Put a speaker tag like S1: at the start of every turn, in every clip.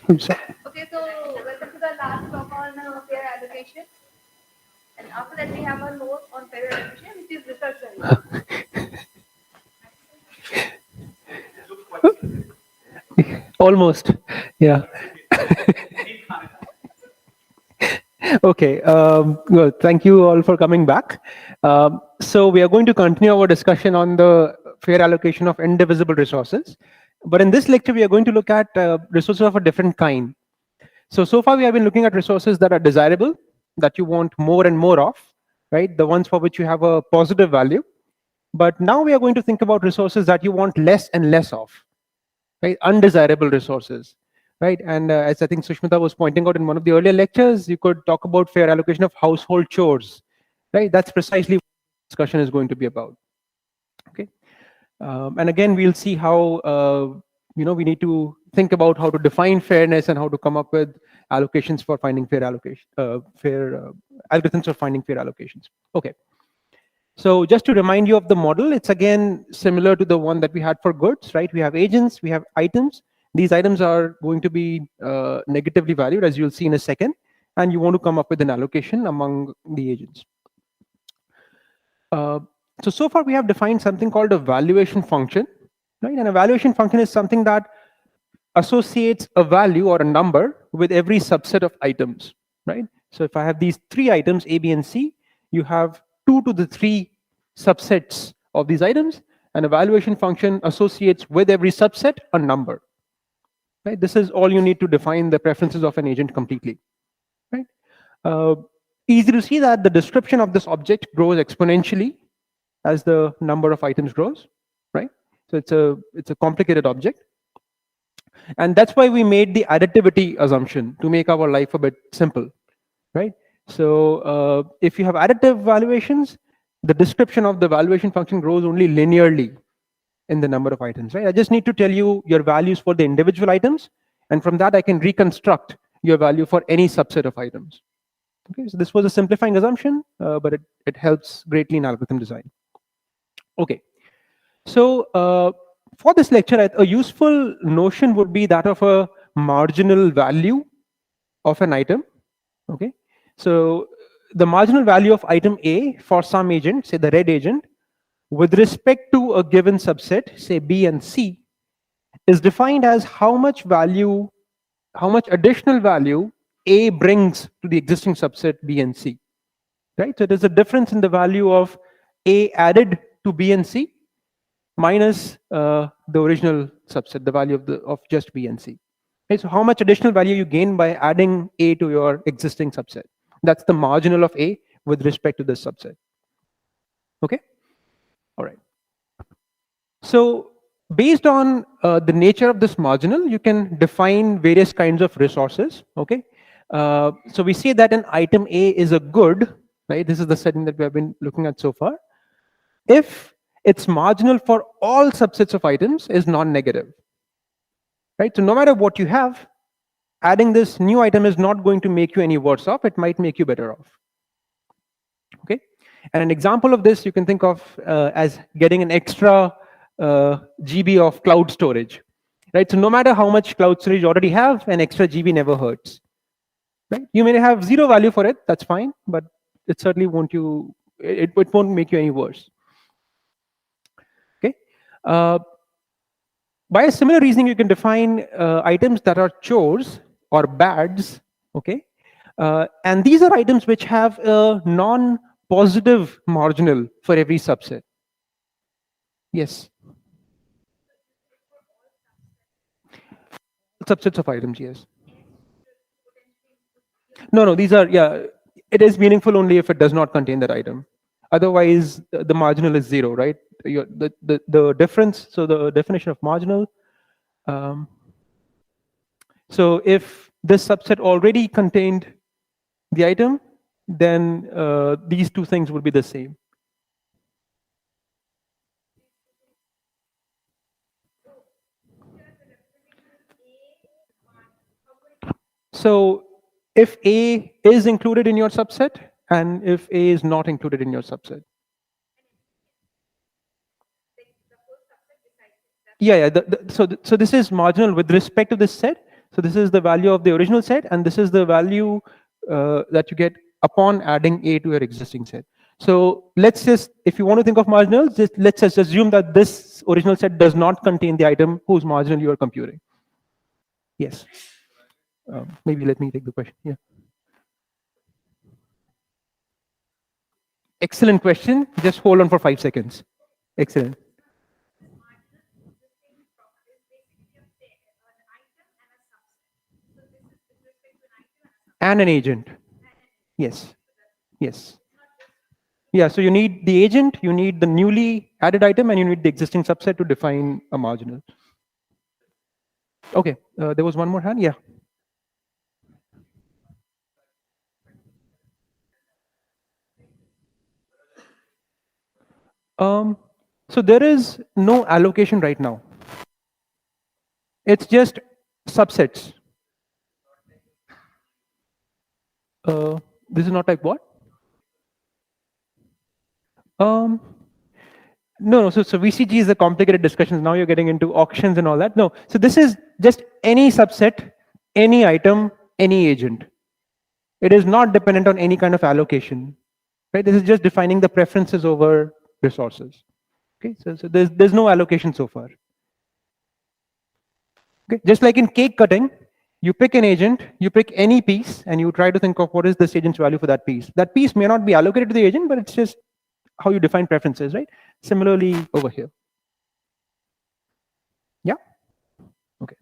S1: Okay, so welcome to the last talk on fair allocation. And after that, we have a note on fair allocation, which is research value.
S2: Almost, yeah. Okay, good. Thank you all for coming back. So we are going to continue our discussion on the fair allocation of indivisible resources. But in this lecture, we are going to look at resources of a different kind. So far we have been looking at resources that are desirable, that you want more and more of, right? The ones for which you have a positive value. But now we are going to think about resources that you want less and less of, right? Undesirable resources, right? And as I think Sushmita was pointing out in one of the earlier lectures, you could talk about fair allocation of household chores, right? That's precisely what the discussion is going to be about. Okay. And again, we'll see how we need to think about how to define fairness and how to come up with allocations for finding fair allocation, algorithms for finding fair allocations. Okay. So just to remind you of the model, it's again similar to the one that we had for goods, right? We have agents, we have items. These items are going to be negatively valued, as you'll see in a second, and you want to come up with an allocation among the agents. So far we have defined something called a valuation function, right? And a valuation function is something that associates a value or a number with every subset of items, right? So if I have these three items, A, B, and C, you have 2 to the 3 subsets of these items, and a valuation function associates with every subset a number, right? This is all you need to define the preferences of an agent completely, right? Easy to see that the description of this object grows exponentially as the number of items grows, right? So it's a complicated object. And that's why we made the additivity assumption to make our life a bit simple, right? So if you have additive valuations, the description of the valuation function grows only linearly in the number of items, right? I just need to tell you your values for the individual items, and from that I can reconstruct your value for any subset of items. Okay, so this was a simplifying assumption, but it helps greatly in algorithm design. Okay, so for this lecture, a useful notion would be that of a marginal value of an item. Okay, so the marginal value of item A for some agent, say the red agent, with respect to a given subset, say B and C, is defined as how much additional value A brings to the existing subset B and C, right? So there's a difference in the value of A added to B and C minus the original subset, the value of just B and C. Okay, so how much additional value you gain by adding A to your existing subset? That's the marginal of A with respect to this subset. Okay, all right. So based on the nature of this marginal, you can define various kinds of resources. Okay, so we say that an item A is a good, right? This is the setting that we have been looking at so far. If its marginal for all subsets of items is non-negative, right? So no matter what you have, adding this new item is not going to make you any worse off. It might make you better off. Okay, and an example of this you can think of as getting an extra GB of cloud storage, right? So no matter how much cloud storage you already have, an extra GB never hurts, right? You may have zero value for it, that's fine, but it certainly won't make you any worse. Okay. By a similar reasoning, you can define items that are chores or bads, okay? And these are items which have a non-positive marginal for every subset. Yes. Subsets of items, yes. No, these are, yeah, it is meaningful only if it does not contain that item. Otherwise, the marginal is zero, right? The difference, so the definition of marginal, so if this subset already contained the item, then these two things would be the same. So if A is included in your subset, and if A is not included in your subset. Yeah. So this is marginal with respect to this set. So this is the value of the original set, and this is the value that you get upon adding A to your existing set. So let's just, if you want to think of marginals, let's just assume that this original set does not contain the item whose marginal you are computing. Yes. Maybe let me take the question. Yeah. Excellent question. Just hold on for 5 seconds. Excellent. And an agent. Yes. Yes. Yeah, so you need the agent, you need the newly added item, and you need the existing subset to define a marginal. Okay, there was one more hand. Yeah. So there is no allocation right now. It's just subsets. This is not like what? No, no. So VCG is a complicated discussion. Now you're getting into auctions and all that. No. So this is just any subset, any item, any agent. It is not dependent on any kind of allocation, right? This is just defining the preferences over resources. Okay. So there's no allocation so far. Okay. Just like in cake cutting, you pick an agent, you pick any piece, and you try to think of what is this agent's value for that piece. That piece may not be allocated to the agent, but it's just how you define preferences, right? Similarly over here. Yeah. Okay.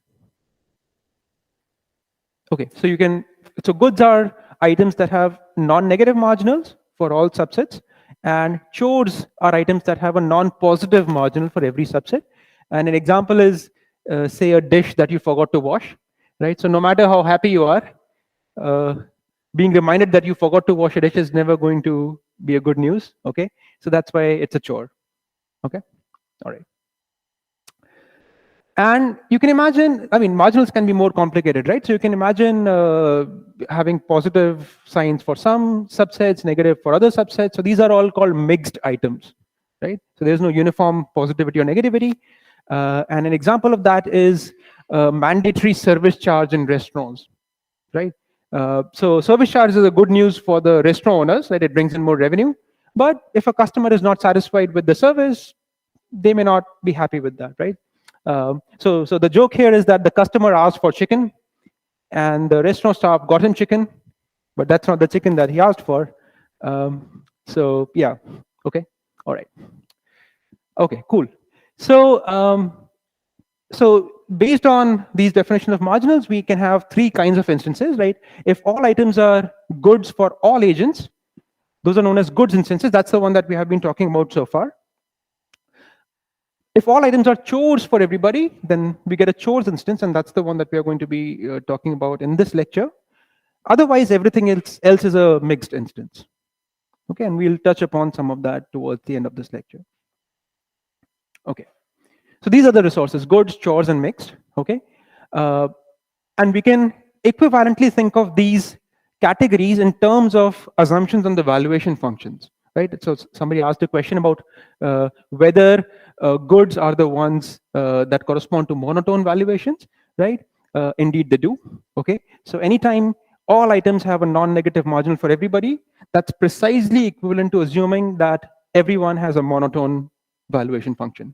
S2: Okay. So you can. So goods are items that have non-negative marginals for all subsets, and chores are items that have a non-positive marginal for every subset. And an example is, say, a dish that you forgot to wash, right? So no matter how happy you are, being reminded that you forgot to wash a dish is never going to be a good news. Okay, so that's why it's a chore. Okay, all right. And you can imagine, I mean, marginals can be more complicated, right? So you can imagine having positive signs for some subsets, negative for other subsets. So these are all called mixed items, right? So there's no uniform positivity or negativity. And an example of that is mandatory service charge in restaurants, right? So service charge is a good news for the restaurant owners, right? It brings in more revenue. But if a customer is not satisfied with the service, they may not be happy with that, right? So the joke here is that the customer asked for chicken, and the restaurant staff got him chicken, but that's not the chicken that he asked for. So yeah, okay, all right, okay, cool. So based on these definition of marginals, we can have 3 kinds of instances, right? If all items are goods for all agents, those are known as goods instances. That's the one that we have been talking about so far. If all items are chores for everybody, then we get a chores instance, and that's the one that we are going to be talking about in this lecture. Otherwise, everything else is a mixed instance. Okay, and we'll touch upon some of that towards the end of this lecture. Okay, so these are the resources: goods, chores, and mixed. Okay, and we can equivalently think of these categories in terms of assumptions on the valuation functions, right? So somebody asked a question about whether goods are the ones that correspond to monotone valuations, right? Indeed, they do. Okay, so anytime all items have a non-negative marginal for everybody, that's precisely equivalent to assuming that everyone has a monotone valuation function,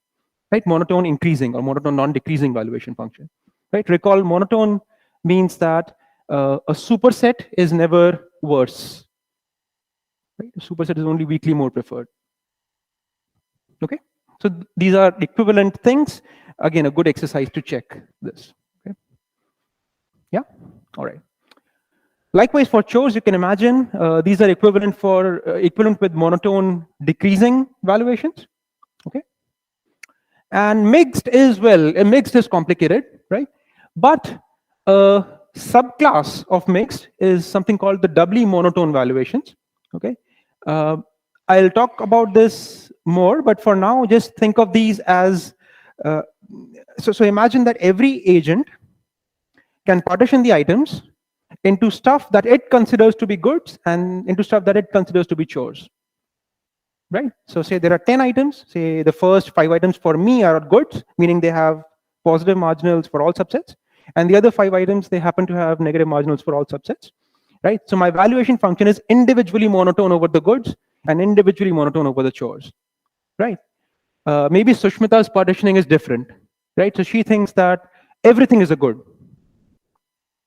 S2: right? Monotone increasing or monotone non-decreasing valuation function, right? Recall, monotone means that a superset is never worse, right? A superset is only weakly more preferred. Okay, so these are equivalent things. Again, a good exercise to check this. Okay, yeah, all right. Likewise, for chores, you can imagine these are equivalent with monotone decreasing valuations. Okay, and mixed is, well, mixed is complicated, right? But a subclass of mixed is something called the doubly monotone valuations. Okay, I'll talk about this more, but for now, just think of these as so imagine that every agent can partition the items into stuff that it considers to be goods and into stuff that it considers to be chores, right? So say there are 10 items, say the first 5 items for me are goods, meaning they have positive marginals for all subsets. And the other 5 items, they happen to have negative marginals for all subsets, right? So my valuation function is individually monotone over the goods and individually monotone over the chores, right? Maybe Sushmita's partitioning is different, right? So she thinks that everything is a good,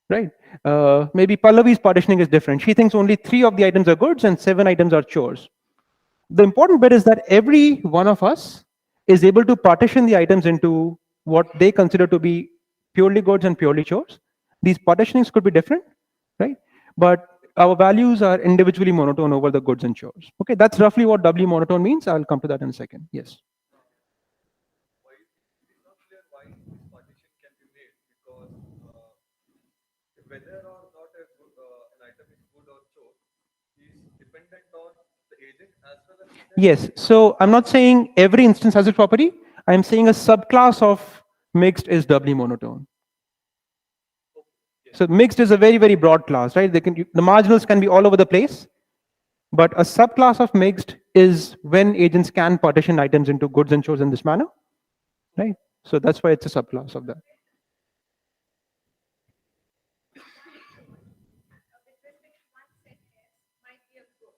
S2: right? Maybe Pallavi's partitioning is different. She thinks only 3 of the items are goods and 7 items are chores. The important bit is that every one of us is able to partition the items into what they consider to be purely goods and purely chores. These partitionings could be different, right? But our values are individually monotone over the goods and chores. Okay, that's roughly what W monotone means. I'll come to that in a second. Yes.
S3: It's not clear why this partition can be made because whether or not an item is good or chore is dependent on the agent as well as the
S2: Yes. So I'm not saying every instance has a property. I'm saying a subclass of mixed is doubly monotone. So mixed is a very, very broad class, right? The marginals can be all over the place, but a subclass of mixed is when agents can partition items into goods and chores in this manner, right? So that's why it's a subclass of that.
S1: With respect to one set S might be a good,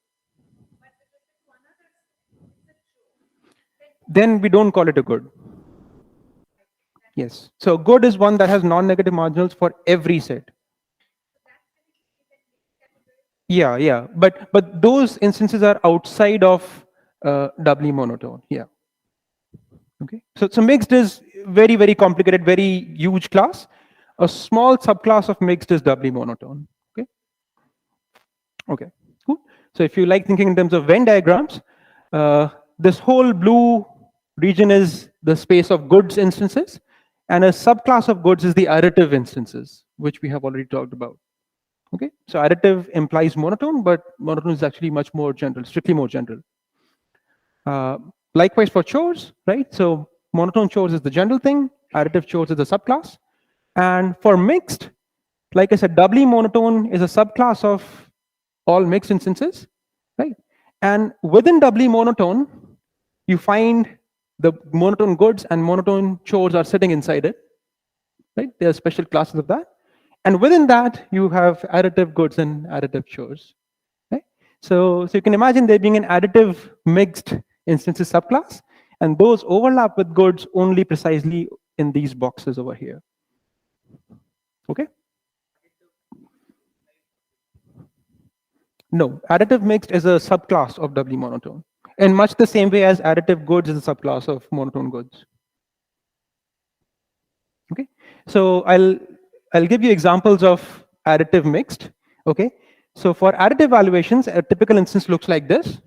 S1: but with respect to another set, it's a chore.
S2: Then we don't call it a good. Yes. So good is one that has non-negative marginals for every set. Yeah, yeah. But those instances are outside of doubly monotone. Yeah. Okay. So mixed is very, very complicated, very huge class. A small subclass of mixed is doubly monotone. Okay. Okay. Cool. So if you like thinking in terms of Venn diagrams, this whole blue region is the space of goods instances, and a subclass of goods is the additive instances, which we have already talked about. Okay. So additive implies monotone, but monotone is actually much more general, strictly more general. Likewise for chores, right? So monotone chores is the general thing, additive chores is the subclass. And for mixed, like I said, doubly monotone is a subclass of all mixed instances, right? And within doubly monotone, you find the monotone goods and monotone chores are sitting inside it, right? There are special classes of that. And within that, you have additive goods and additive chores. Right? So you can imagine there being an additive mixed instances subclass, and those overlap with goods only precisely in these boxes over here. Okay? No, additive mixed is a subclass of doubly monotone, in much the same way as additive goods is a subclass of monotone goods. Okay, so I'll give you examples of additive mixed. Okay, so for additive valuations, a typical instance looks like this,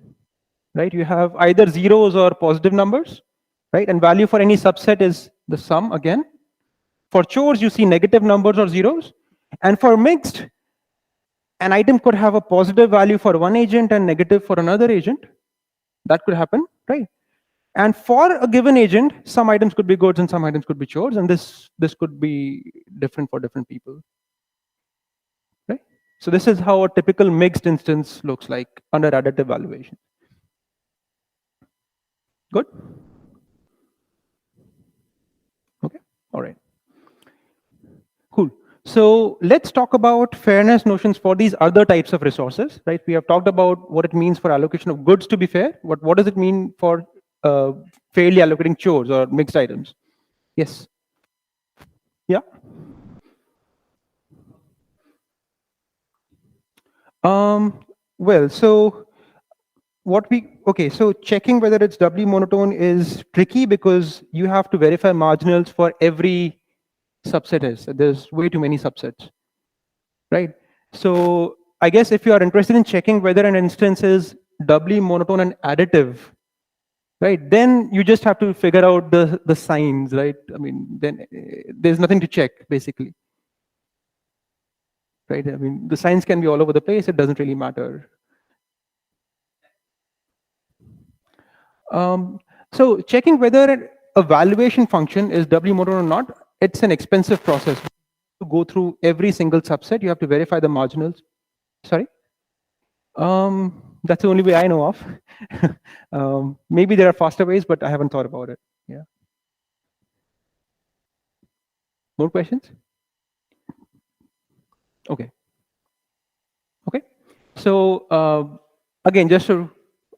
S2: right? You have either zeros or positive numbers, right? And value for any subset is the sum again. For chores, you see negative numbers or zeros, and for mixed, an item could have a positive value for one agent and negative for another agent. That could happen, right? And for a given agent, some items could be goods and some items could be chores, and this could be different for different people, right? So this is how a typical mixed instance looks like under additive valuation. Good? Okay, all right. Cool. So let's talk about fairness notions for these other types of resources, right? We have talked about what it means for allocation of goods to be fair. What does it mean for fairly allocating chores or mixed items? Yes. Yeah. Well, so so checking whether it's doubly monotone is tricky because you have to verify marginals for every subset is. There's way too many subsets, right? So I guess if you are interested in checking whether an instance is doubly monotone and additive, right, then you just have to figure out the signs, right? I mean, then there's nothing to check basically, right? I mean, the signs can be all over the place. It doesn't really matter. So checking whether a valuation function is doubly monotone or not, it's an expensive process. To go through every single subset, you have to verify the marginals. Sorry? That's the only way I know of. Maybe there are faster ways, but I haven't thought about it. Yeah. More questions? Okay. Okay. So again, just to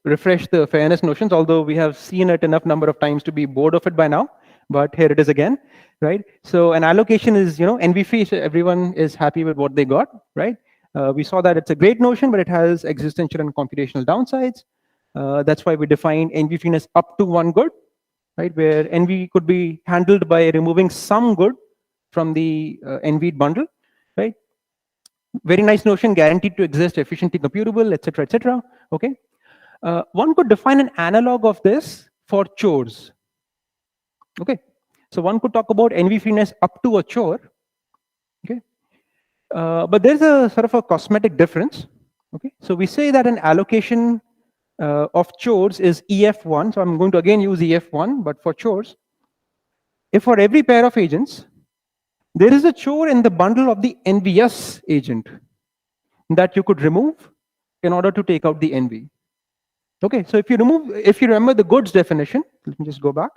S2: refresh the fairness notions, although we have seen it enough number of times to be bored of it by now, but here it is again, right? So an allocation is, NV free, so everyone is happy with what they got, right? We saw that it's a great notion, but it has existential and computational downsides. That's why we define NV freeness up to one good, right? Where NV could be handled by removing some good from the NV bundle, right? Very nice notion, guaranteed to exist, efficiently computable, etc., etc. Okay. One could define an analog of this for chores. Okay. So one could talk about NV freeness up to a chore. Okay. But there's a sort of a cosmetic difference. Okay. So we say that an allocation of chores is EF1. So I'm going to again use EF1, but for chores. If for every pair of agents, there is a chore in the bundle of the NVS agent that you could remove in order to take out the NV. Okay, so if you remember the goods definition, let me just go back.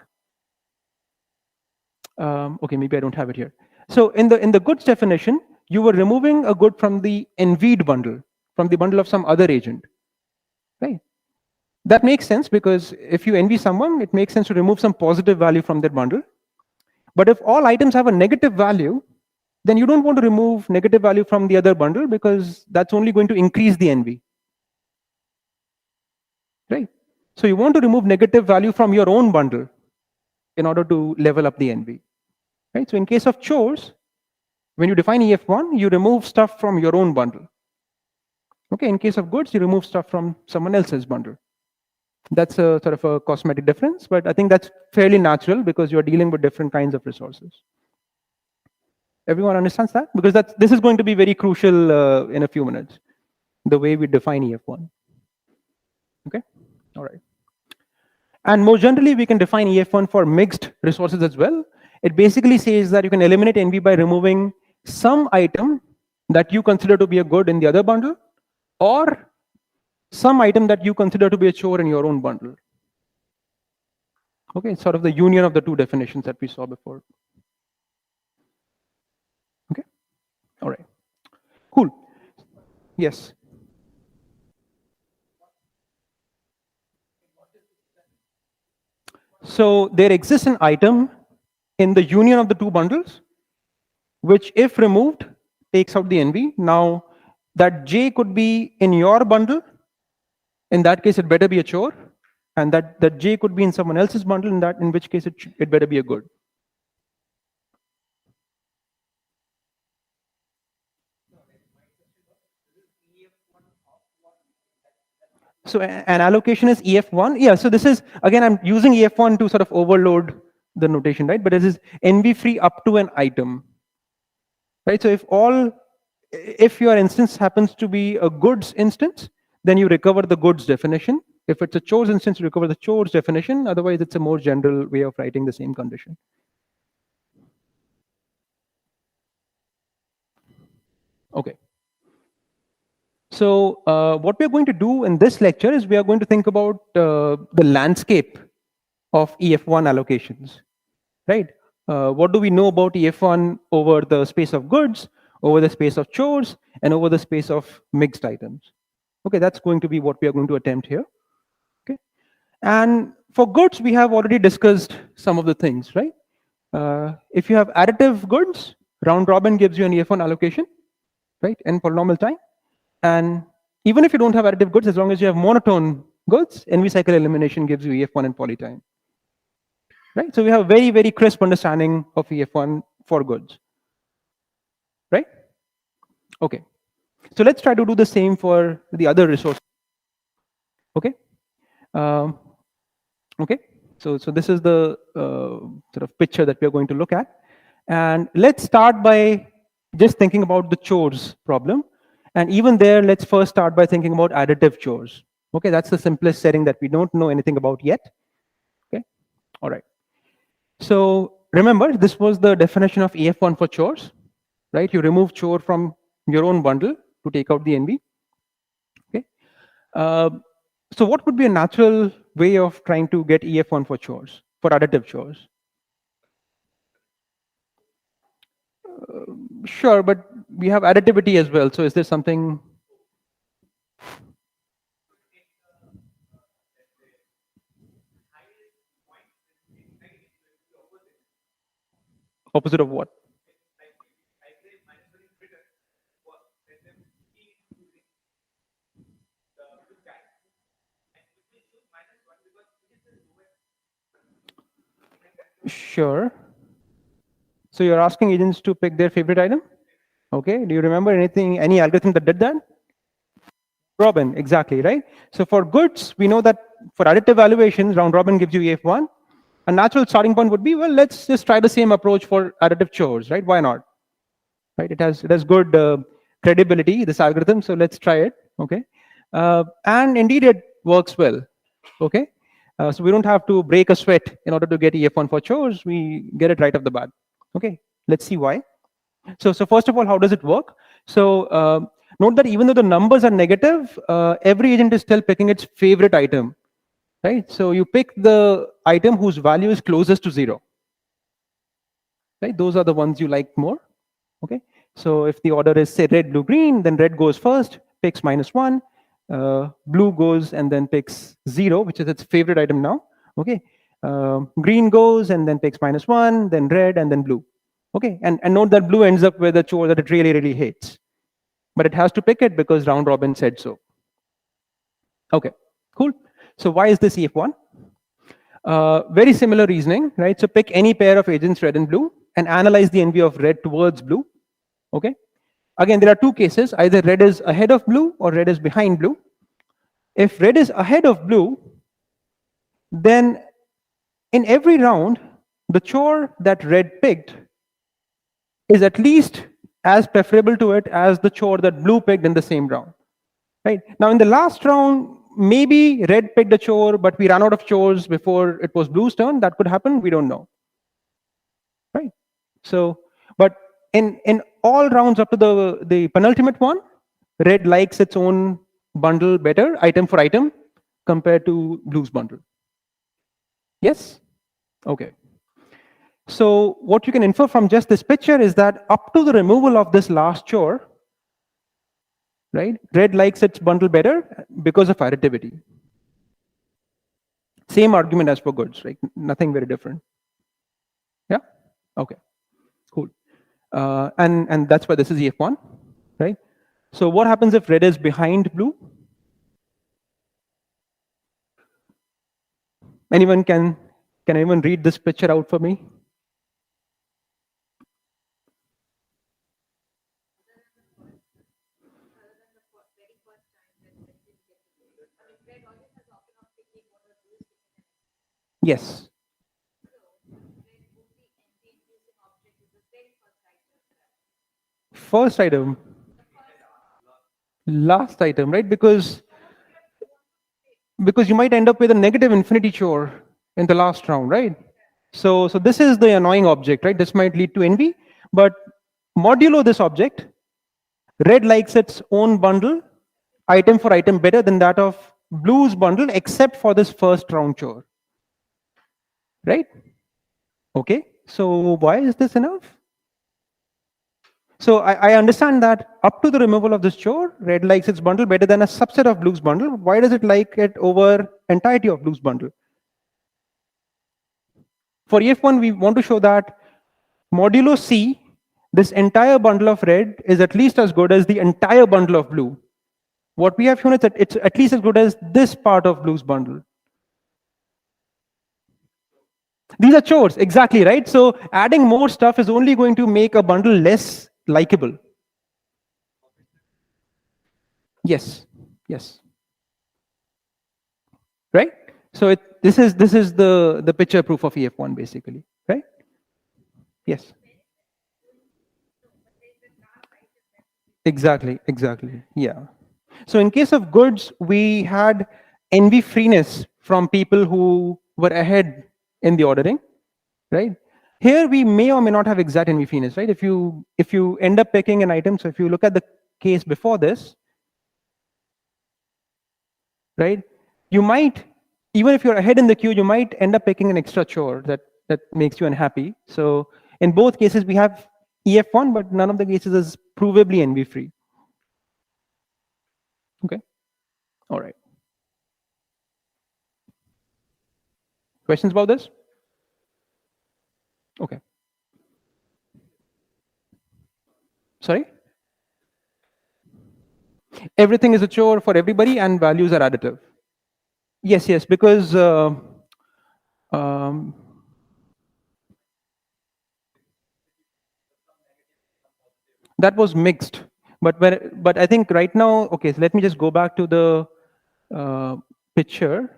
S2: Okay, maybe I don't have it here. So in the goods definition, you were removing a good from the NV'd bundle, from the bundle of some other agent, right? That makes sense because if you envy someone, it makes sense to remove some positive value from their bundle. But if all items have a negative value, then you don't want to remove negative value from the other bundle because that's only going to increase the envy, right? So you want to remove negative value from your own bundle in order to level up the envy, right? So in case of chores, when you define EF1, you remove stuff from your own bundle. Okay, in case of goods, you remove stuff from someone else's bundle. That's a sort of a cosmetic difference, but I think that's fairly natural because you're dealing with different kinds of resources. Everyone understands that? Because this is going to be very crucial in a few minutes, the way we define EF1. Okay, all right. And more generally, we can define EF1 for mixed resources as well. It basically says that you can eliminate envy by removing some item that you consider to be a good in the other bundle, or some item that you consider to be a chore in your own bundle. Okay, it's sort of the union of the two definitions that we saw before. Okay, all right, cool. Yes. So there exists an item in the union of the two bundles, which if removed, takes out the envy. Now, that J could be in your bundle. In that case, it better be a chore. And that J could be in someone else's bundle, in which case it better be a good. So an allocation is EF1. Yeah, so this is, again, I'm using EF1 to sort of overload the notation, right? But this is envy free up to an item, right? So if your instance happens to be a goods instance, then you recover the goods definition. If it's a chores instance, you recover the chores definition. Otherwise, it's a more general way of writing the same condition. Okay. So what we're going to do in this lecture is we are going to think about the landscape of EF1 allocations, right? What do we know about EF1 over the space of goods, over the space of chores, and over the space of mixed items? Okay, that's going to be what we are going to attempt here. Okay, and for goods, we have already discussed some of the things, right? If you have additive goods, round robin gives you an EF1 allocation, right, in polynomial time. And even if you don't have additive goods, as long as you have monotone goods, NV cycle elimination gives you EF1 in poly time. Right? So we have a very, very crisp understanding of EF1 for goods. Right? Okay. So let's try to do the same for the other resources. Okay. Okay. So this is the sort of picture that we are going to look at. And let's start by just thinking about the chores problem. And even there, let's first start by thinking about additive chores. Okay, that's the simplest setting that we don't know anything about yet. Okay, all right. So remember, this was the definition of EF1 for chores, right? You remove chore from your own bundle to take out the NV. Okay. So what would be a natural way of trying to get EF1 for chores, for additive chores? Sure, but we have additivity as well. So is there something opposite of what? Sure. So you're asking agents to pick their favorite item? Okay. Do you remember anything, any algorithm that did that? Robin, exactly, right? So for goods, we know that for additive evaluations, round robin gives you EF1. A natural starting point would be, well, let's just try the same approach for additive chores, right? Why not? Right? It has good credibility, this algorithm, so let's try it, okay? And indeed, it works well, okay? So we don't have to break a sweat in order to get EF1 for chores. We get it right off the bat, okay? Let's see why. So first of all, how does it work? So note that even though the numbers are negative, every agent is still picking its favorite item, right? So you pick the item whose value is closest to 0, right? Those are the ones you like more, okay? So if the order is, say, red, blue, green, then red goes first, picks -1, blue goes and then picks 0, which is its favorite item now, okay? Green goes and then picks -1, then red, and then blue. Okay, and note that blue ends up with a chore that it really, really hates. But it has to pick it because round robin said so. Okay, cool. So why is this EF1? Very similar reasoning, right? So pick any pair of agents, red and blue, and analyze the NV of red towards blue. Okay. Again, there are two cases. Either red is ahead of blue or red is behind blue. If red is ahead of blue, then in every round, the chore that red picked is at least as preferable to it as the chore that blue picked in the same round, right? Now, in the last round, maybe red picked a chore, but we ran out of chores before it was blue's turn. That could happen. We don't know, right? So, but in all rounds up to the penultimate one, red likes its own bundle better, item for item, compared to blue's bundle. Yes? Okay. So what you can infer from just this picture is that up to the removal of this last chore, right, red likes its bundle better because of additivity. Same argument as for goods, right? Nothing very different. Yeah? Okay, cool. And that's why this is EF1, right? So what happens if red is behind blue? Anyone can anyone read this picture out for me? Yes. First item, last item, right? Because you might end up with a negative infinity chore in the last round, right? So this is the annoying object, right? This might lead to envy, but modulo this object, red likes its own bundle, item for item, better than that of blue's bundle, except for this first round chore, right? Okay, so why is this enough? So I understand that up to the removal of this chore, red likes its bundle better than a subset of blue's bundle. Why does it like it over entirety of blue's bundle? For EF1, we want to show that modulo C, this entire bundle of red is at least as good as the entire bundle of blue. What we have shown is that it's at least as good as this part of blue's bundle. These are chores, exactly, right? So adding more stuff is only going to make a bundle less likable. Yes, yes. Right? So this is the picture proof of EF1 basically, right? Yes. Exactly, exactly. Yeah. So in case of goods, we had envy freeness from people who were ahead in the ordering, right? Here we may or may not have exact envy freeness, right? If you end up picking an item, so if you look at the case before this, right? You might, even if you're ahead in the queue, you might end up picking an extra chore that makes you unhappy. So in both cases, we have EF1, but none of the cases is provably envy free. Okay. All right. Questions about this? Okay. Sorry? Everything is a chore for everybody and values are additive. Yes, yes, because um, that was mixed. But I think right now, okay, so let me just go back to the picture.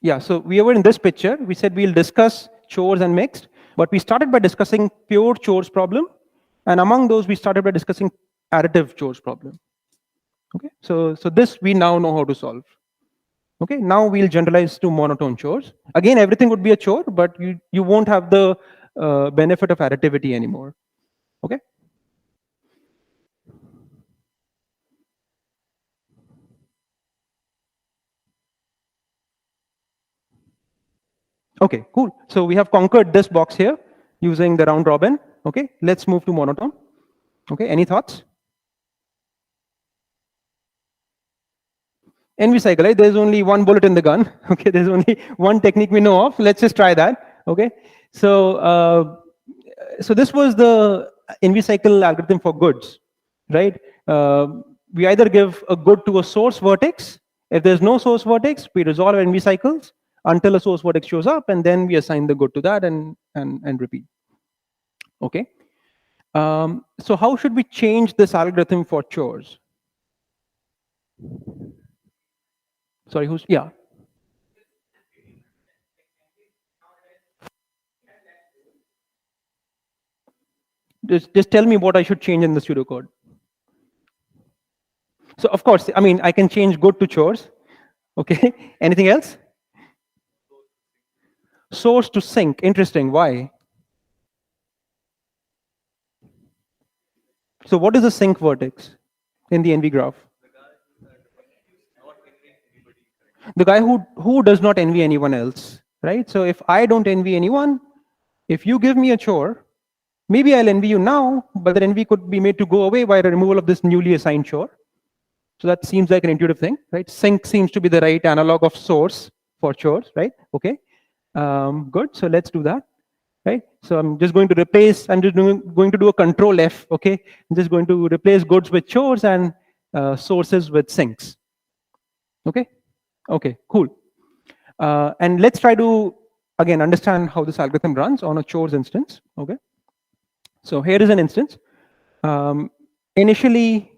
S2: Yeah, so we were in this picture. We said we'll discuss chores and mixed, but we started by discussing pure chores problem. And among those, we started by discussing additive chores problem. Okay, so this we now know how to solve. Okay, now we'll generalize to monotone chores. Again, everything would be a chore, but you won't have the benefit of additivity anymore. Okay. Okay, cool. So we have conquered this box here using the round robin. Okay, let's move to monotone. Okay, any thoughts? NV cycle, right? There's only one bullet in the gun. Okay, there's only one technique we know of. Let's just try that. Okay, so this was the NV cycle algorithm for goods, right? We either give a good to a source vertex. If there's no source vertex, we resolve NV cycles until a source vertex shows up, and then we assign the good to that and repeat. Okay. So how should we change this algorithm for chores? Sorry, who's, yeah. Just tell me what I should change in the pseudocode. So of course, I mean, I can change good to chores. Okay. Anything else? Source to sink. Interesting. Why? So what is the sink vertex in the NV graph? The guy who does not envy anyone else, right? So if I don't envy anyone, if you give me a chore, maybe I'll envy you now, but that envy could be made to go away by the removal of this newly assigned chore. So that seems like an intuitive thing, right? Sink seems to be the right analog of source for chores, right? Okay, good. So let's do that, right? So I'm just going to replace. I'm just going to do a control F. Okay, I'm just going to replace goods with chores and sources with sinks. Okay, okay, cool. And let's try to again understand how this algorithm runs on a chores instance. Okay, so here is an instance. Initially,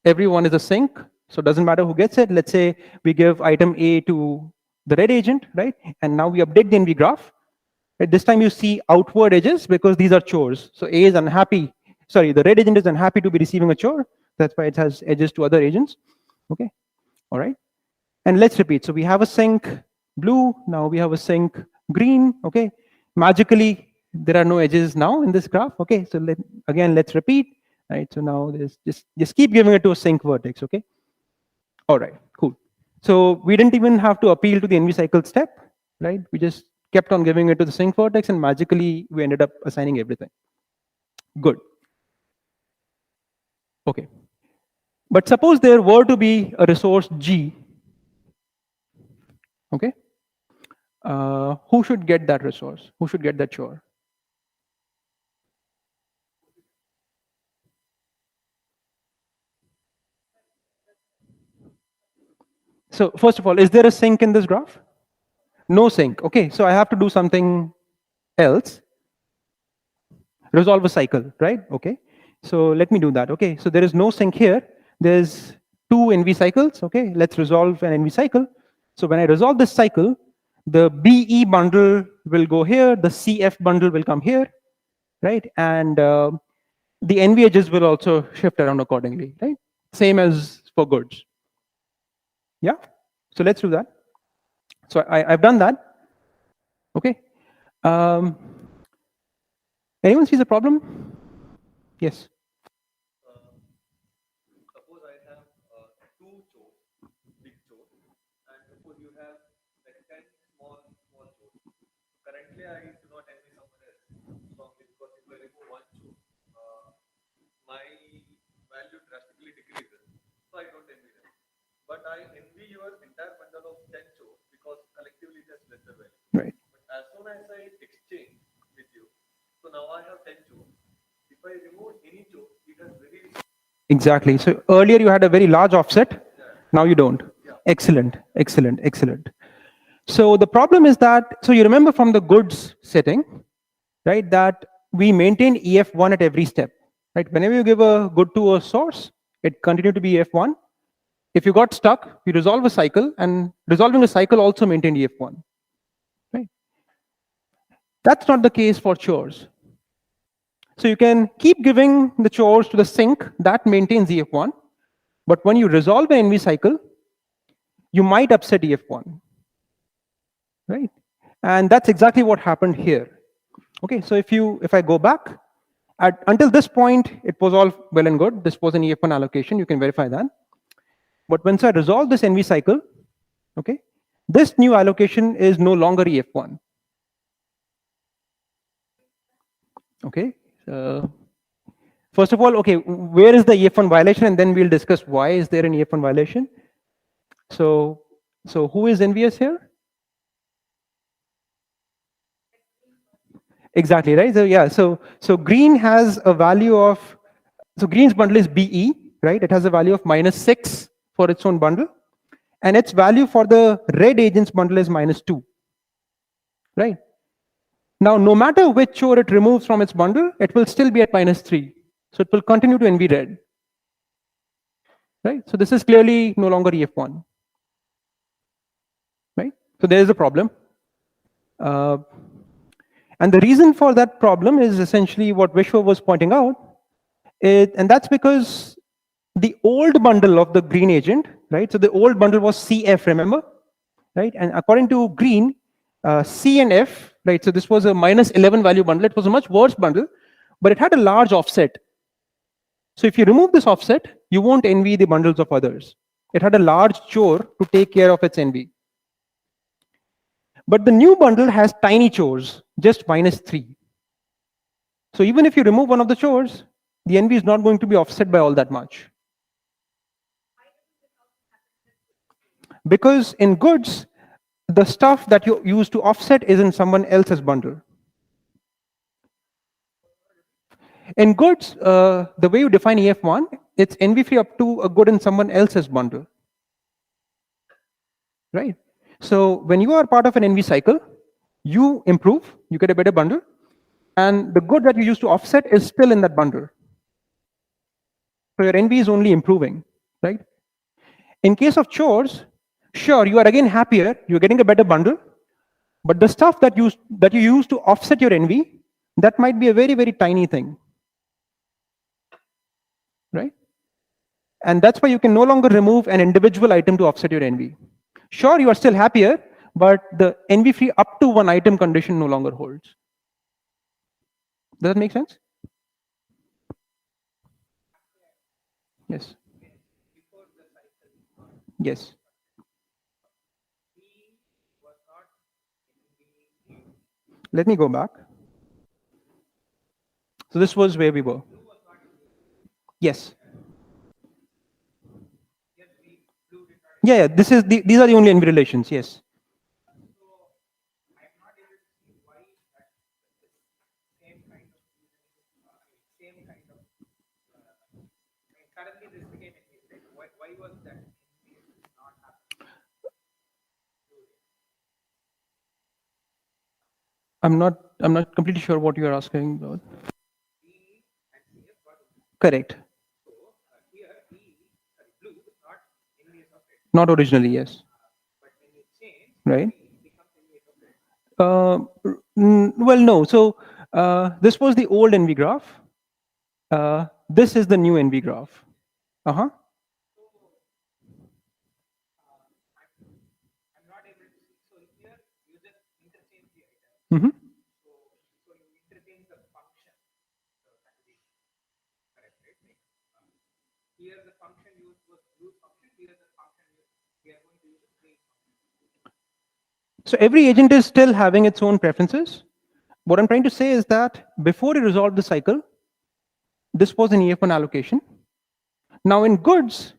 S2: everyone is a sink, so it doesn't matter who gets it. Let's say we give item A to the red agent, right? And now we update the NV graph. At this time, you see outward edges because these are chores. So A is unhappy. Sorry, the red agent is unhappy to be receiving a chore. That's why it has edges to other agents. Okay, all right. And let's repeat. So we have a sink blue. Now we have a sink green. Okay, magically there are no edges now in this graph. Okay, so again let's repeat. Right. So now there's just keep giving it to a sink vertex. Okay. All right. Cool. So we didn't even have to appeal to the NV cycle step. Right. We just kept on giving it to the sink vertex, and magically we ended up assigning everything. Good. Okay. But suppose there were to be a resource G. Okay. Who should get that resource? Who should get that chore? So first of all, is there a sink in this graph? No sink. Okay, so I have to do something else. Resolve a cycle, right? Okay, so let me do that. Okay, so there is no sink here. There's two NV cycles. Okay, let's resolve an NV cycle. So when I resolve this cycle, the BE bundle will go here, the CF bundle will come here, right? And the NV edges will also shift around accordingly, right? Same as for goods. Yeah, so let's do that. So I've done that. Okay. Anyone sees a problem? Yes.
S3: Suppose I have two chores, big chores, and suppose you have like 10 small chores. I do not envy someone else strongly because if I remove one chore, my value drastically decreases. So I don't envy them. But I envy your entire bundle of 10 chores because collectively it has lesser value.
S2: Right.
S3: But as soon as I exchange with you, so now I have 10 chores. If I remove any chore, it has very
S2: Exactly. So earlier you had a very large offset. Now you don't.
S3: Yeah.
S2: Excellent. Excellent. Excellent. So the problem is that, so you remember from the goods setting, right, that we maintain EF1 at every step, right? Whenever you give a good to a source, it continued to be EF1. If you got stuck, you resolve a cycle, and resolving a cycle also maintained EF1, right? That's not the case for chores. So you can keep giving the chores to the sink, that maintains EF1, but when you resolve an NV cycle, you might upset EF1, right? And that's exactly what happened here. Okay, so if I go back, until this point, it was all well and good. This was an EF1 allocation, you can verify that. But once I resolve this NV cycle, okay, this new allocation is no longer EF1. Okay, first of all, okay, where is the EF1 violation, and then we'll discuss why is there an EF1 violation. So who is envious here? Exactly, right? So yeah, so green has a value of, so green's bundle is BE, right? It has a value of -6 for its own bundle, and its value for the red agent's bundle is -2, right? Now, no matter which chore it removes from its bundle, it will still be at -3. So it will continue to envy red, right? So this is clearly no longer EF1, right? So there is a problem. And the reason for that problem is essentially what Vishwa was pointing out, and that's because the old bundle of the green agent, right? So the old bundle was CF, remember? Right? And according to green, C and F, right? So this was a -11 value bundle. It was a much worse bundle, but it had a large offset. So if you remove this offset, you won't envy the bundles of others. It had a large chore to take care of its envy. But the new bundle has tiny chores, just -3. So even if you remove one of the chores, the envy is not going to be offset by all that much. Because in goods, the stuff that you use to offset is in someone else's bundle. In goods, the way you define EF1, it's envy free up to a good in someone else's bundle. Right? So when you are part of an envy cycle, you improve, you get a better bundle, and the good that you use to offset is still in that bundle. So your envy is only improving, right? In case of chores, sure, you are again happier, you're getting a better bundle, but the stuff that you use to offset your envy, that might be a very, very tiny thing, right? And that's why you can no longer remove an individual item to offset your envy. Sure, you are still happier, but the envy free up to one item condition no longer holds. Does that make sense? Yes. Yes. Let me go back. So this was where we were. Yes. Yeah, this is these are the only envy relations. Yes. I'm not completely sure what you are asking about. Correct. Not originally, yes. Right. Well, no. So this was the old NV graph. This is the new NV graph. Uh-huh. Mm-hmm. So every agent is still having its own preferences. What I'm trying to say is that before you resolve the cycle, this was an EF1 allocation. Now in goods,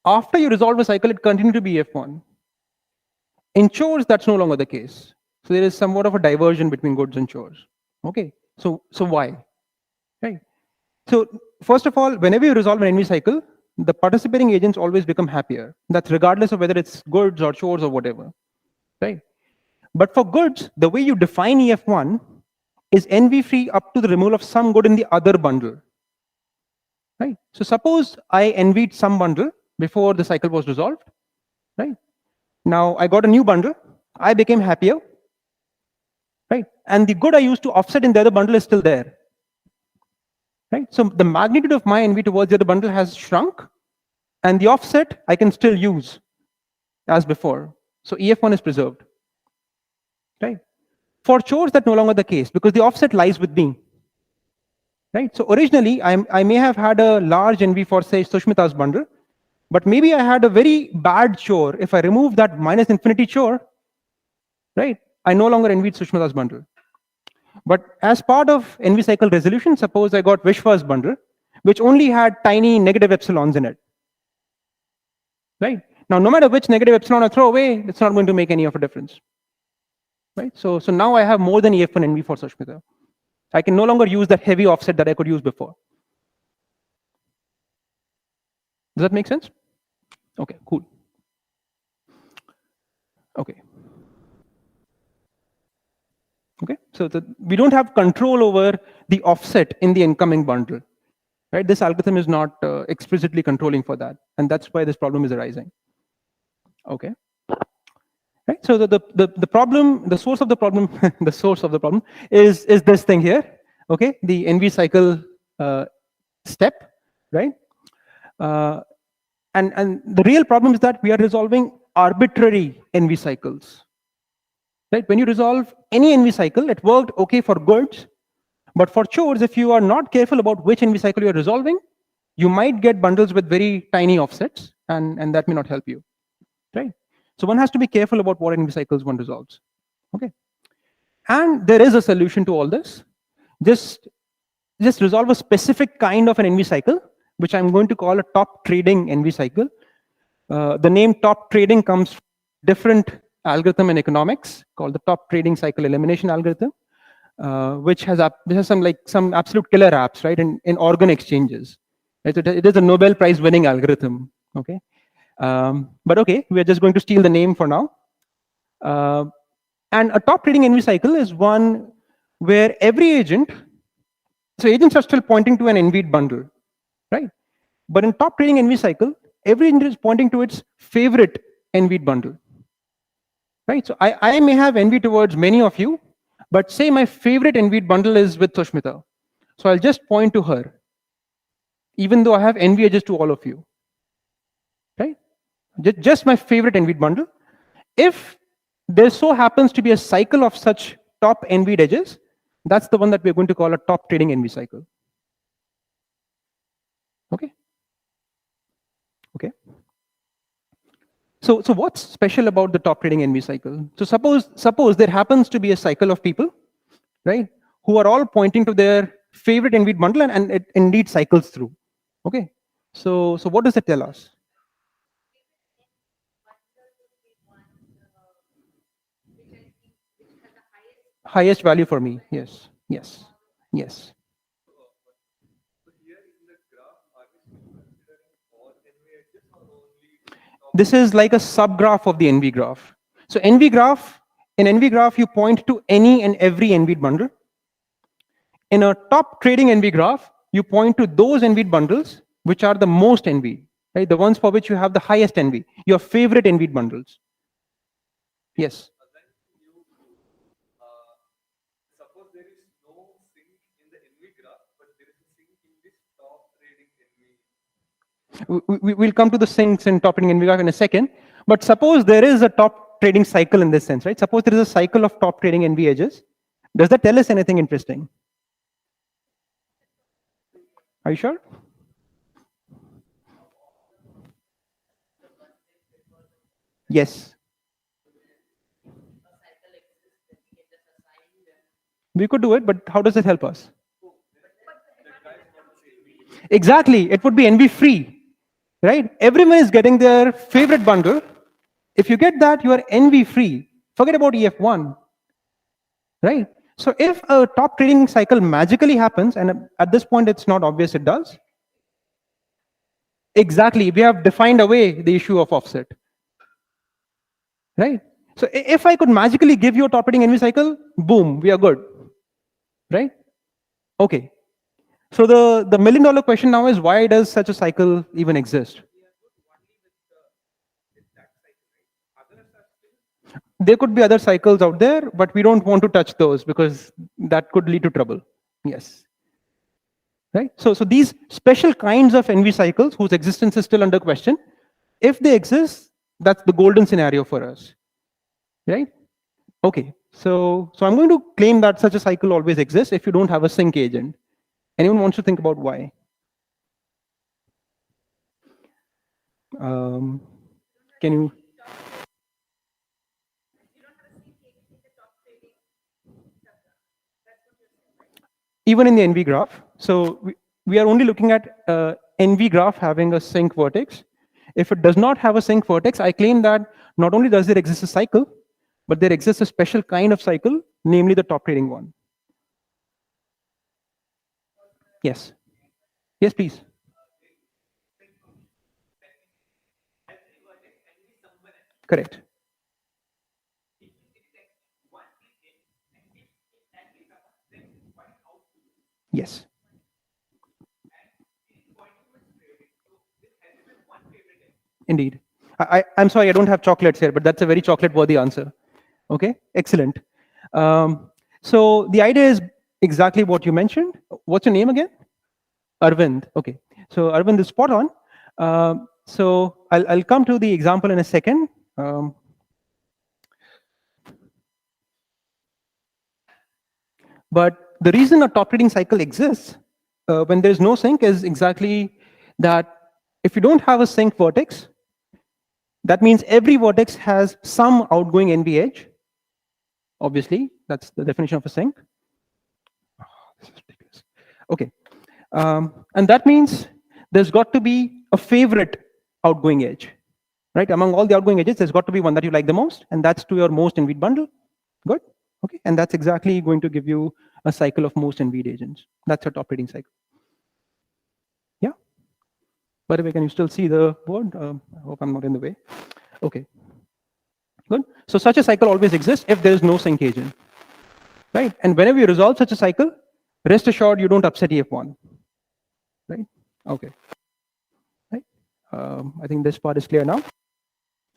S2: after you resolve a cycle, it continues to be EF1. In chores, that's no longer the case. So there is somewhat of a diversion between goods and chores. Okay, so why? Right. So first of all, whenever you resolve an NV cycle, the participating agents always become happier. That's regardless of whether it's goods or chores or whatever. Right. But for goods, the way you define EF1 is NV free up to the removal of some good in the other bundle. Right. So suppose I NV'd some bundle before the cycle was resolved. Right. Now I got a new bundle. I became happier. Right. And the good I used to offset in the other bundle is still there. Right. So the magnitude of my NV towards the other bundle has shrunk, and the offset I can still use as before. So EF1 is preserved. Right. For chores, that's no longer the case because the offset lies with me. Right. So originally, I may have had a large NV for say Sushmita's bundle, but maybe I had a very bad chore. If I remove that minus infinity chore, right, I no longer envied Sushmita's bundle. But as part of NV cycle resolution, suppose I got Vishwa's bundle, which only had tiny negative epsilons in it. Right? Now, no matter which negative epsilon I throw away, it's not going to make any of a difference. Right? So now I have more than EF1 NV for Sushmita. I can no longer use that heavy offset that I could use before. Does that make sense? Okay, cool. Okay. Okay, so we don't have control over the offset in the incoming bundle. Right? This algorithm is not explicitly controlling for that, and that's why this problem is arising. Okay. Right. So the problem, the source of the problem, the source of the problem is this thing here. Okay, the NV cycle step, right? And the real problem is that we are resolving arbitrary NV cycles. Right? When you resolve any NV cycle, it worked okay for goods, but for chores, if you are not careful about which NV cycle you are resolving, you might get bundles with very tiny offsets, and that may not help you. Right? So one has to be careful about what NV cycles one resolves. Okay. And there is a solution to all this. Just resolve a specific kind of an NV cycle, which I'm going to call a top trading NV cycle. The name top trading comes from different algorithm in economics called the top trading cycle elimination algorithm, which has some absolute killer apps, right, in organ exchanges. Right? So it is a Nobel Prize winning algorithm. Okay. But okay, we are just going to steal the name for now. And a top trading NV cycle is one where every agent, so agents are still pointing to an NV bundle, right? But in top trading NV cycle, every agent is pointing to its favorite NV bundle, right? So I may have NV towards many of you, but say my favorite NV bundle is with Sushmita. So I'll just point to her, even though I have NV edges to all of you, right? Just my favorite NV bundle. If there so happens to be a cycle of such top NV edges, that's the one that we're going to call a top trading NV cycle. Okay. Okay. So what's special about the top trading NV cycle? So suppose there happens to be a cycle of people, right, who are all pointing to their favorite NV bundle, and it indeed cycles through. Okay. So what does it tell us? Highest value for me. Yes. Yes. Yes.
S3: So here in the graph, are we still considering all NV edges or only top?
S2: This is like a subgraph of the NV graph. So NV graph, in NV graph, you point to any and every NV bundle. In a top trading NV graph, you point to those NV bundles which are the most NV, right? The ones for which you have the highest NV, your favorite NV bundles. Yes.
S3: Assigned to you too. Suppose there is no sync in the NV graph, but there is a sync in this top trading NV.
S2: We'll come to the sinks in top trading NV graph in a second. But suppose there is a top trading cycle in this sense, right? Suppose there is a cycle of top trading NV edges. Does that tell us anything interesting? Are you sure? Yes. We could do it, but how does it help us? Exactly, it would be NV free, right? Everyone is getting their favorite bundle. If you get that, you are NV free. Forget about EF1, right? So if a top trading cycle magically happens, and at this point it's not obvious it does, exactly, we have defined away the issue of offset, right? So if I could magically give you a top trading NV cycle, boom, we are good, right? Okay. So the million dollar question now is, why does such a cycle even exist? There could be other cycles out there, but we don't want to touch those because that could lead to trouble. Yes. Right? So these special kinds of NV cycles whose existence is still under question, if they exist, that's the golden scenario for us. Right? Okay. So I'm going to claim that such a cycle always exists if you don't have a sink agent. Anyone wants to think about why? Can you? Even in the NV graph. So we are only looking at NV graph having a sink vertex. If it does not have a sink vertex, I claim that not only does there exist a cycle, but there exists a special kind of cycle, namely the top trading one. Yes. Yes, please. Correct. Yes. Indeed. I'm sorry, I don't have chocolates here, but that's a very chocolate-worthy answer. Okay, excellent. So the idea is exactly what you mentioned. What's your name again? Arvind. Okay. So Arvind is spot on. So I'll come to the example in a second. But the reason a top trading cycle exists when there's no sink is exactly that if you don't have a sink vertex, that means every vertex has some outgoing NV edge. Obviously, that's the definition of a sink. Oh, this is ridiculous. Okay. And that means there's got to be a favorite outgoing edge, right? Among all the outgoing edges, there's got to be one that you like the most, and that's to your most NV bundle. Good. Okay. And that's exactly going to give you a cycle of most NV agents. That's a top trading cycle. Yeah. By the way, can you still see the board? I hope I'm not in the way. Okay. Good. So such a cycle always exists if there is no sink agent, right? And whenever you resolve such a cycle, rest assured you don't upset EF1, right? Okay. Right. I think this part is clear now.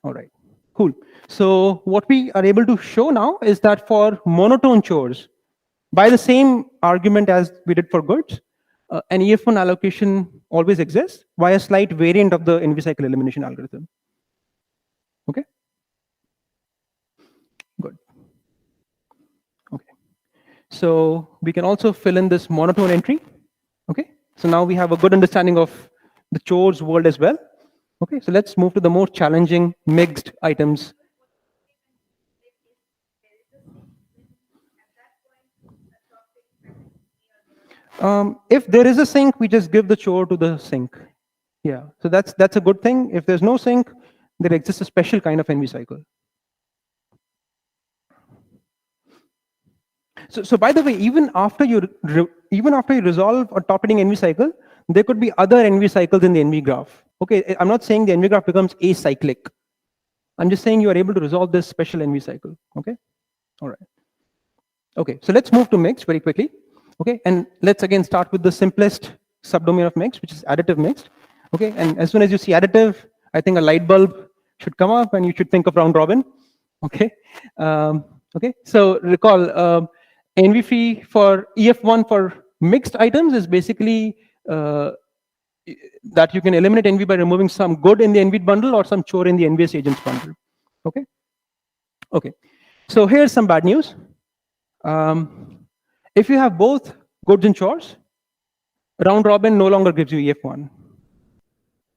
S2: All right. Cool. So what we are able to show now is that for monotone chores, by the same argument as we did for goods, an EF1 allocation always exists via a slight variant of the NV cycle elimination algorithm. Okay. Good. Okay. So we can also fill in this monotone entry. Okay. So now we have a good understanding of the chores world as well. Okay. So let's move to the more challenging mixed items. If there is a sink, we just give the chore to the sink. Yeah. So that's a good thing. If there's no sink, there exists a special kind of NV cycle. So by the way, even after you resolve a top-ending NV cycle, there could be other NV cycles in the NV graph. Okay, I'm not saying the NV graph becomes acyclic. I'm just saying you are able to resolve this special NV cycle. Okay, all right. Okay, so let's move to mixed very quickly. Okay, and let's again start with the simplest subdomain of mixed, which is additive mixed. Okay, and as soon as you see additive, I think a light bulb should come up, and you should think of round robin. Okay, okay. So recall. NV free for EF1 for mixed items is basically that you can eliminate NV by removing some good in the NV bundle or some chore in the NVS agents bundle. Okay. Okay. So here's some bad news. If you have both goods and chores, round robin no longer gives you EF1.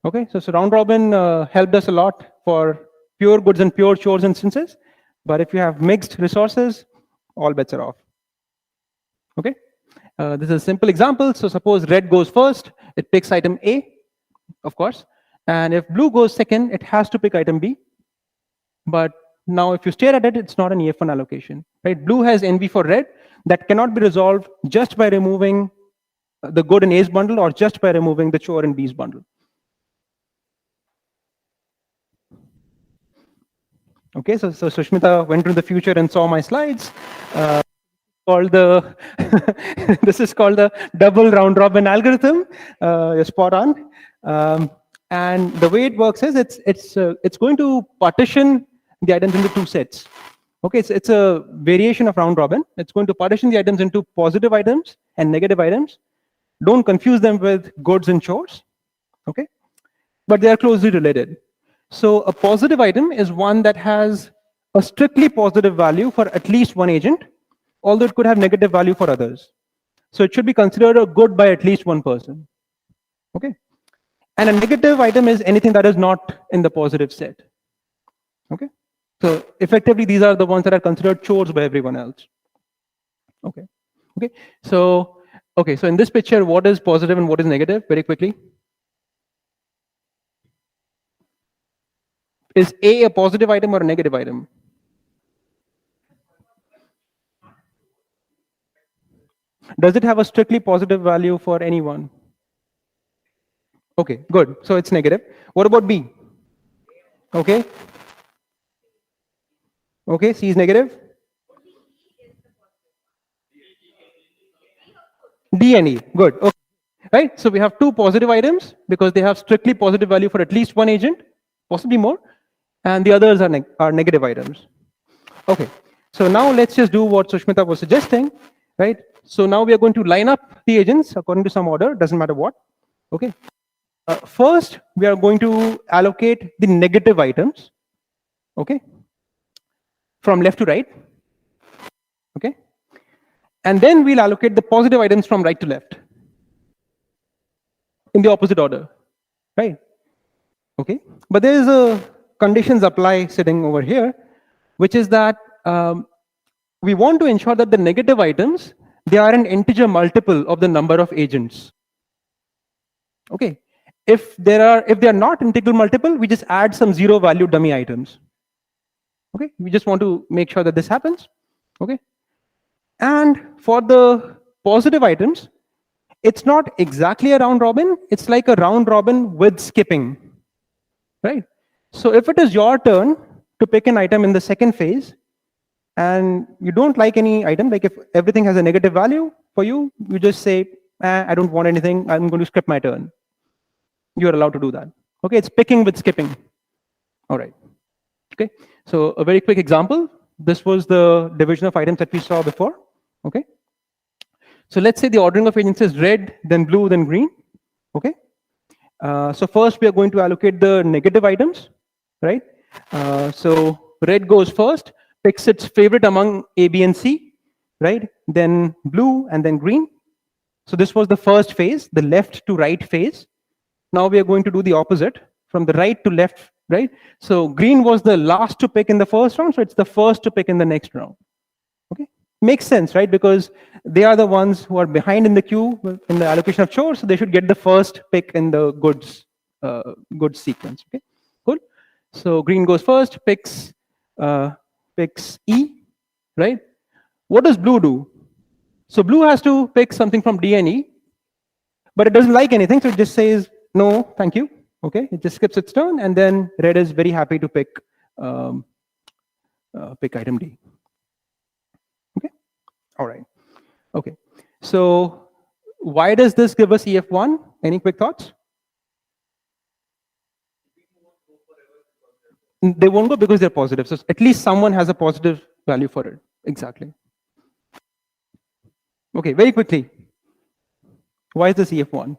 S2: Okay. So round robin helped us a lot for pure goods and pure chores instances. But if you have mixed resources, all bets are off. Okay, this is a simple example. So suppose red goes first, it picks item A, of course, and if blue goes second, it has to pick item B. But now if you stare at it, it's not an EF1 allocation, right? Blue has NV for red that cannot be resolved just by removing the good in A's bundle or just by removing the chore in B's bundle. Okay, so Sushmita went into the future and saw my slides. Called the this is called the double round robin algorithm. You're spot on. And the way it works is it's going to partition the items into two sets. Okay, it's a variation of round robin. It's going to partition the items into positive items and negative items. Don't confuse them with goods and chores. Okay, but they are closely related. So a positive item is one that has a strictly positive value for at least one agent, although it could have negative value for others. So it should be considered a good by at least one person. Okay. And a negative item is anything that is not in the positive set. Okay. So effectively, these are the ones that are considered chores by everyone else. Okay. Okay. So so in this picture, what is positive and what is negative? Very quickly. Is A a positive item or a negative item? Does it have a strictly positive value for anyone? Okay, good. So it's negative. What about B? Okay. Okay, C is negative. D and E. Good. Okay. Right. So we have two positive items because they have strictly positive value for at least one agent, possibly more, and the others are negative items. Okay. So now let's just do what Sushmita was suggesting, right? So now we are going to line up the agents according to some order, doesn't matter what. Okay. First, we are going to allocate the negative items, okay, from left to right, okay, and then we'll allocate the positive items from right to left in the opposite order, right? Okay, but there is a conditions apply sitting over here, which is that we want to ensure that the negative items, they are an integer multiple of the number of agents. Okay, if they are not integral multiple, we just add some zero value dummy items. Okay, we just want to make sure that this happens. Okay, and for the positive items, it's not exactly a round robin, it's like a round robin with skipping, right? So if it is your turn to pick an item in the second phase and you don't like any item, like if everything has a negative value for you, you just say, I don't want anything, I'm going to skip my turn. You're allowed to do that. Okay, it's picking with skipping. All right. Okay, so a very quick example. This was the division of items that we saw before. Okay, so let's say the ordering of agents is red, then blue, then green. Okay, so first we are going to allocate the negative items, right? So red goes first, picks its favorite among A, B, and C, right? Then blue, and then green. So this was the first phase, the left to right phase. Now we are going to do the opposite, from the right to left, right? So green was the last to pick in the first round, so it's the first to pick in the next round. Okay, makes sense, right? Because they are the ones who are behind in the queue in the allocation of chores, so they should get the first pick in the goods sequence. Okay, cool. So green goes first, picks E, right? What does blue do? So blue has to pick something from D and E, but it doesn't like anything, so it just says no, thank you. Okay, it just skips its turn, and then red is very happy to pick item D. Okay, all right. Okay, so why does this give us EF1? Any quick thoughts? They won't go because they're positive. So at least someone has a positive value for it. Exactly. Okay, very quickly. Why is this EF1?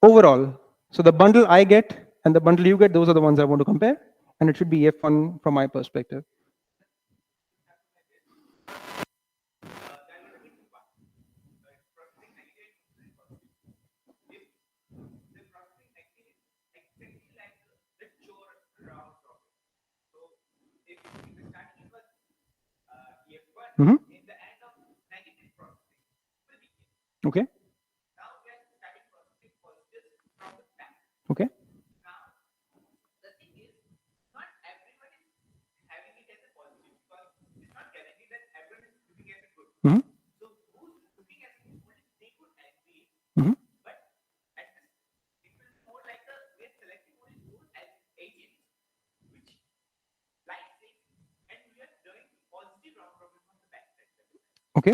S2: Overall. So the bundle I get and the bundle you get, those are the ones I want to compare. And it should be EF1 from my perspective. Mm-hmm. Okay. Okay. Mm-hmm. Mm-hmm. Okay.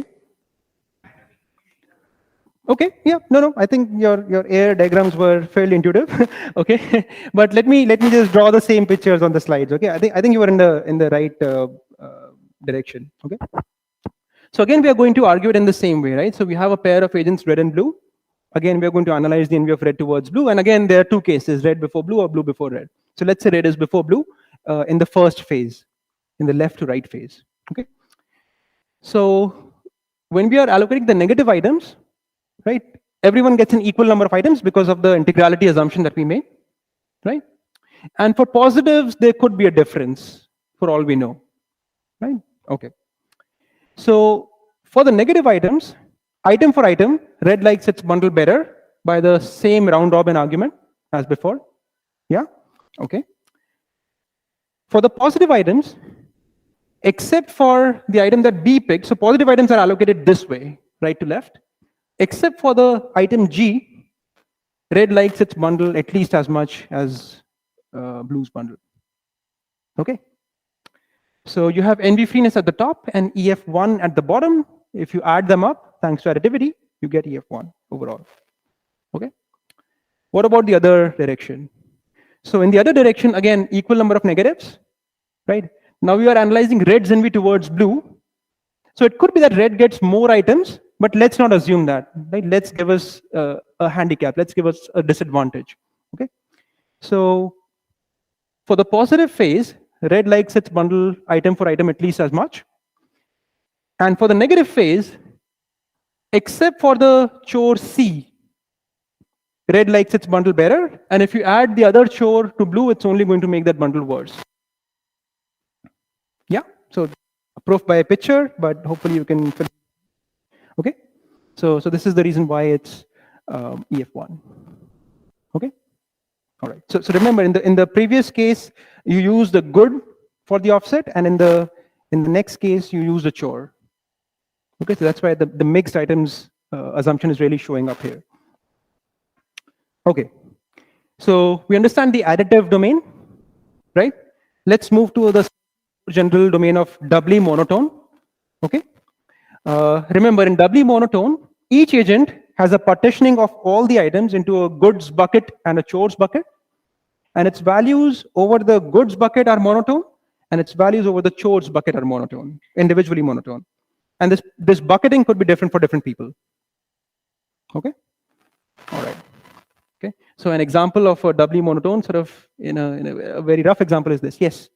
S2: Okay. Yeah. No. No. I think your air diagrams were fairly intuitive. Okay. But let me just draw the same pictures on the slides. Okay. I think you were in the right direction. Okay. So again, we are going to argue it in the same way, right? So we have a pair of agents, red and blue. Again, we are going to analyze the envy of red towards blue. And again, there are two cases, red before blue or blue before red. So let's say red is before blue in the first phase, in the left to right phase. Okay. So when we are allocating the negative items, right, everyone gets an equal number of items because of the integrality assumption that we made, right? And for positives, there could be a difference for all we know, right? Okay. So for the negative items, item for item, red likes its bundle better by the same round robin argument as before. Yeah? Okay. For the positive items, except for the item that B picked, so positive items are allocated this way, right to left, except for the item G, red likes its bundle at least as much as blue's bundle. Okay. So you have NV freeness at the top and EF1 at the bottom. If you add them up, thanks to additivity, you get EF1 overall. Okay. What about the other direction? So in the other direction, again, equal number of negatives, right? Now we are analyzing red's NV towards blue. So it could be that red gets more items, but let's not assume that, right? Let's give us a handicap. Let's give us a disadvantage. Okay. So for the positive phase, red likes its bundle item for item at least as much. And for the negative phase, except for the chore C, red likes its bundle better. And if you add the other chore to blue, it's only going to make that bundle worse. Yeah, so proof by a picture, but hopefully you can. Okay, so this is the reason why it's EF1. Okay, all right. So remember, in the previous case, you use the good for the offset, and in the next case, you use the chore. Okay, so that's why the mixed items assumption is really showing up here. Okay, so we understand the additive domain, right? Let's move to the general domain of doubly monotone. Okay, remember in doubly monotone, each agent has a partitioning of all the items into a goods bucket and a chores bucket, and its values over the goods bucket are monotone, and its values over the chores bucket are monotone, individually monotone. And this bucketing could be different for different people. Okay, all right. Okay, so an example of a doubly monotone, sort of in a very rough example, is this. Yes.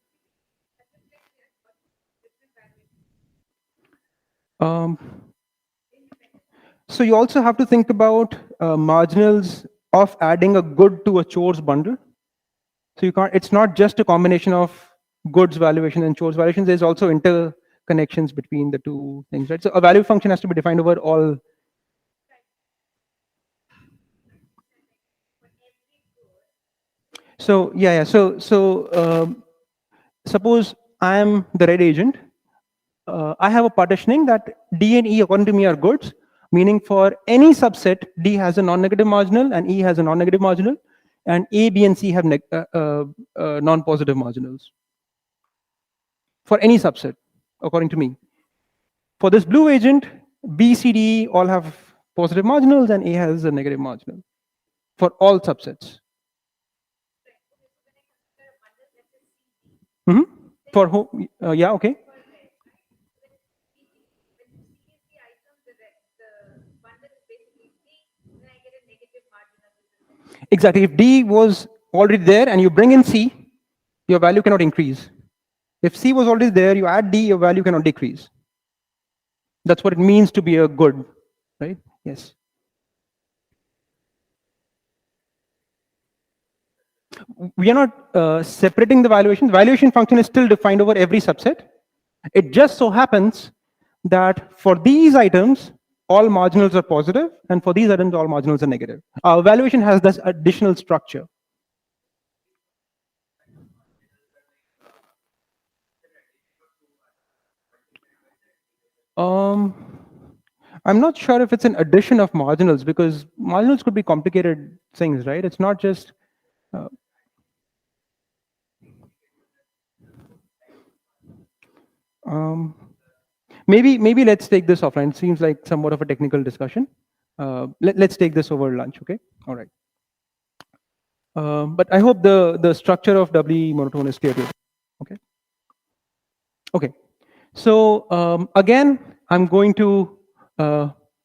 S2: So you also have to think about marginals of adding a good to a chores bundle. So you can't. It's not just a combination of goods valuation and chores valuations. There's also interconnections between the two things, right? So a value function has to be defined over all. So yeah. So suppose I am the red agent. I have a partitioning that D and E according to me are goods, meaning for any subset, D has a non-negative marginal and E has a non-negative marginal, and A, B, and C have non-positive marginals. For any subset, according to me. For this blue agent, B, C, D, E all have positive marginals and A has a negative marginal for all subsets. Mm-hmm. For whom? Yeah, okay. Exactly. If D was already there and you bring in C, your value cannot increase. If C was already there, you add D, your value cannot decrease. That's what it means to be a good, right? Yes. We are not separating the valuation. The valuation function is still defined over every subset. It just so happens that for these items, all marginals are positive, and for these items, all marginals are negative. Our evaluation has this additional structure. I'm not sure if it's an addition of marginals, because marginals could be complicated things, right? It's not just maybe let's take this offline. It seems like somewhat of a technical discussion. Let's take this over lunch, okay? All right. But I hope the structure of doubly monotone is clear to you. Okay. Okay. So again, I'm going to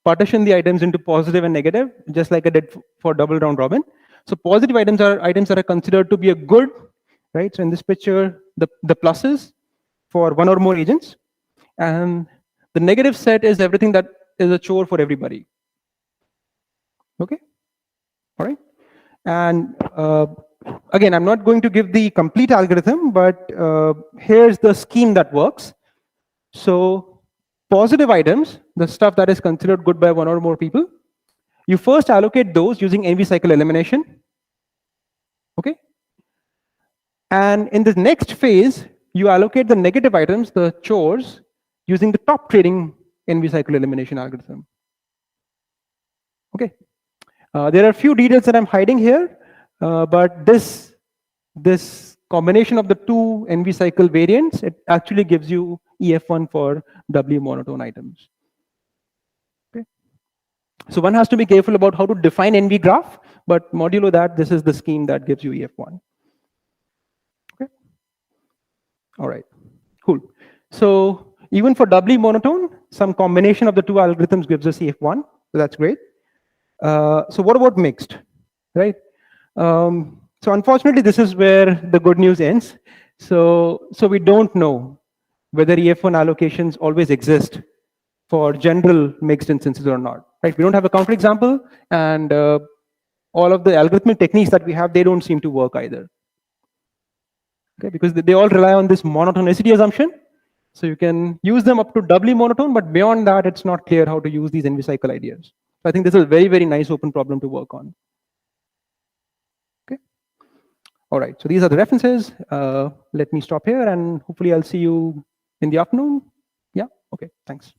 S2: partition the items into positive and negative, just like I did for double round robin. So positive items are items that are considered to be a good, right? So in this picture, the pluses for one or more agents, and the negative set is everything that is a chore for everybody. Okay. All right. And again, I'm not going to give the complete algorithm, but here's the scheme that works. So positive items, the stuff that is considered good by one or more people, you first allocate those using NV cycle elimination. Okay. And in the next phase, you allocate the negative items, the chores, using the top trading NV cycle elimination algorithm. Okay. There are a few details that I'm hiding here, but this combination of the two NV cycle variants, it actually gives you EF1 for W monotone items. Okay. So one has to be careful about how to define NV graph, but modulo that, this is the scheme that gives you EF1. Okay. All right. Cool. So even for doubly monotone, some combination of the two algorithms gives us EF1. So that's great. So what about mixed, right? So unfortunately, this is where the good news ends. So we don't know whether EF1 allocations always exist for general mixed instances or not, right? We don't have a counterexample, and all of the algorithmic techniques that we have, they don't seem to work either. Okay, because they all rely on this monotonicity assumption. So you can use them up to doubly monotone, but beyond that, it's not clear how to use these NV cycle ideas. So I think this is a very, very nice open problem to work on. Okay. All right. So these are the references. Let me stop here, and hopefully I'll see you in the afternoon. Yeah. Okay. Thanks.